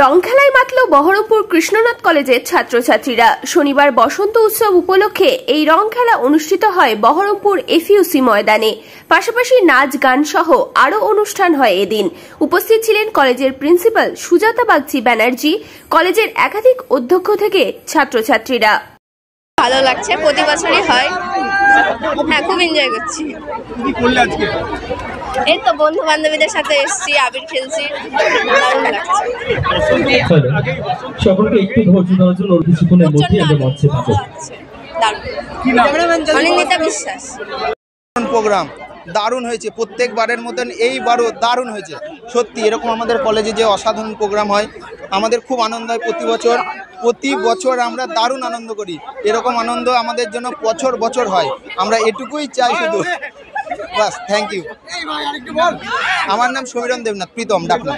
রং খেলায় মাতল বহরমপুর কৃষ্ণনাথ কলেজের ছাত্রছাত্রীরা। শনিবার বসন্ত উৎসব উপলক্ষে এই রং খেলা অনুষ্ঠিত হয় বহরমপুর এফইউসি ময়দানে। পাশাপাশি নাচ গান সহ আরো অনুষ্ঠান হয় এদিন। উপস্থিত ছিলেন কলেজের প্রিন্সিপাল সুজাতা বাগচি ব্যানার্জি, কলেজের একাধিক অধ্যক্ষ থেকে ছাত্রছাত্রীরা। ভালো লাগছে, প্রতি বছরই হয়। হ্যাঁ, খুব এনজয় করছি। এই তো বন্ধু বান্ধবীদের সাথে এসেছি, আবির খেলছি, দারুণ লাগছে। সকলকে একটু ধৈর্য দেওয়ার জন্য কিছুক্ষণের মধ্যেই আমরা মঞ্চে পাবো। অনিন্দিতা বিশ্বাস। প্রোগ্রাম দারুণ হয়েছে, প্রত্যেকবারের মতন এইবারও দারুণ হয়েছে। সত্যি এরকম আমাদের কলেজে যে অসাধারণ প্রোগ্রাম হয়, আমাদের খুব আনন্দ হয় প্রতি বছর আমরা দারুণ আনন্দ করি। এরকম আনন্দ আমাদের জন্য বছর বছর হয়, আমরা এটুকুই চাই শুধু। বাস, থ্যাংক ইউ। আমার নাম সমীরণ দেবনাথ, প্রীতম ডাকনাম।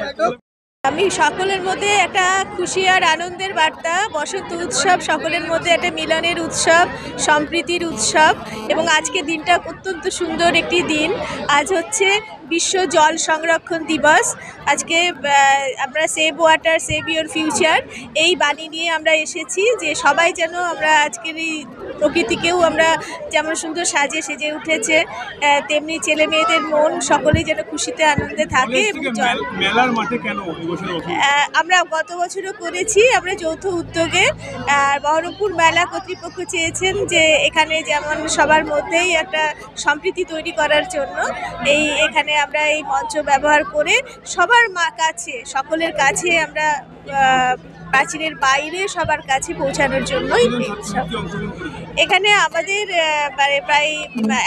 আমি সকলের মধ্যে একটা খুশি আর আনন্দের বার্তা। বসন্ত উৎসব সকলের মধ্যে একটা মিলনের উৎসব, সম্প্রীতির উৎসব, এবং আজকে দিনটা অত্যন্ত সুন্দর একটি দিন। আজ হচ্ছে বিশ্ব জল সংরক্ষণ দিবস। আজকে আমরা save water save your future এই বাণী নিয়ে আমরা এসেছি, যে সবাই যেন আমরা আজকের এই প্রকৃতিকেও আমরা যেমন সুন্দর সেজে উঠেছে, তেমনি ছেলে মেয়েদের মন সকলেই যেন খুশিতে আনন্দে থাকে। আমরা গত বছরও করেছি, আমরা যৌথ উদ্যোগে। আর বহরমপুর মেলা কর্তৃপক্ষ চেয়েছেন যে এখানে যেমন সবার মধ্যেই একটা সম্প্রীতি তৈরি করার জন্য এখানে আমরা এই মঞ্চ ব্যবহার করে সবার কাছে, সকলের কাছে আমরা প্রাচীরের বাইরে সবার কাছে পৌঁছানোর জন্যই এখানে আমাদের প্রায়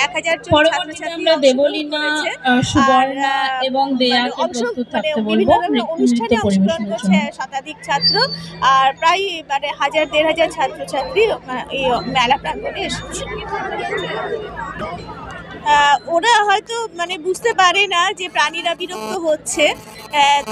1000 জন ছাত্রছাত্রী অনুষ্ঠানে অংশগ্রহণ করছে শতাধিক ছাত্র, আর প্রায় 1000-1500 ছাত্রছাত্রী এই মেলা প্রাঙ্গণে এসেছে। ওরা হয়তো বুঝতে পারে না যে প্রাণীরা বিরক্ত হচ্ছে,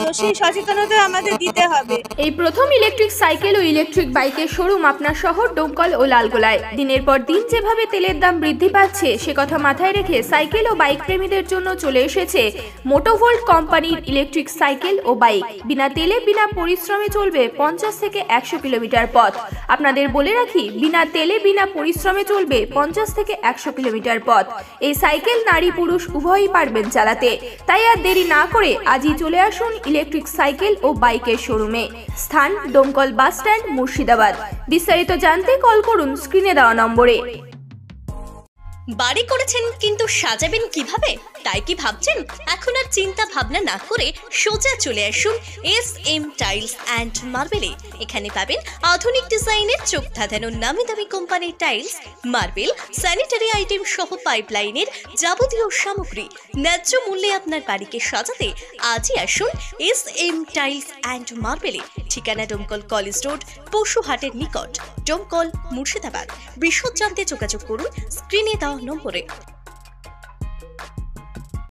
তো সেই সচেতনতা আমাদের দিতে হবে। এই প্রথম ইলেকট্রিক সাইকেল ও ইলেকট্রিক বাইকের শোরুম আপনার শহর ডোমকল ও লালগোলায়। দিনের পর দিন যেভাবে তেলের দাম বৃদ্ধি পাচ্ছে সে কথা মাথায় রেখে সাইকেল ও বাইক প্রেমীদের জন্য চলে এসেছে মোটোভোল্ট কোম্পানির ইলেকট্রিক সাইকেল ও বাইক। বিনা তেলে বিনা পরিশ্রমে চলবে 50 থেকে 100 কিলোমিটার পথ। আপনাদের বলে রাখি, বিনা তেলে বিনা পরিশ্রমে চলবে 50 থেকে 100 কিলোমিটার পথ। এই সাইকেল নারী পুরুষ উভয়ই পারবেন চালাতে। তাই আর দেরি না করে আজই চলে আসুন ইলেকট্রিক সাইকেল ও বাইকের শোরুমে। স্থান ডোমকল বাস স্ট্যান্ড, মুর্শিদাবাদ। বিস্তারিত জানতে কল করুন স্ক্রিনে দেওয়া নম্বরে। বাড়ি করেছেন কিন্তু সাজাবেন কিভাবে, তাই কি ভাবছেন? এখন আর চিন্তা ভাবনা না করে সোজা চলে আসুন SM টাইলস অ্যান্ড মার্বেলে। এখানে পাবেন আধুনিক ডিজাইনের চোখ ধাঁধানো নামি দামি কোম্পানির টাইলস, মার্বেল, স্যানিটারি আইটেম সহ পাইপলাইনের যাবতীয় সামগ্রী ন্যায্য মূল্যে আপনার বাড়িকে সাজাতে আজই আসুন SM টাইলস অ্যান্ড মার্বেলে। ঠিকানা ডোমকল কলেজ রোড, পশুহাটের নিকট, ডোমকল, মুর্শিদাবাদ। বিশদ জানতে যোগাযোগ করুন স্ক্রিনে দেওয়া নম্বরে।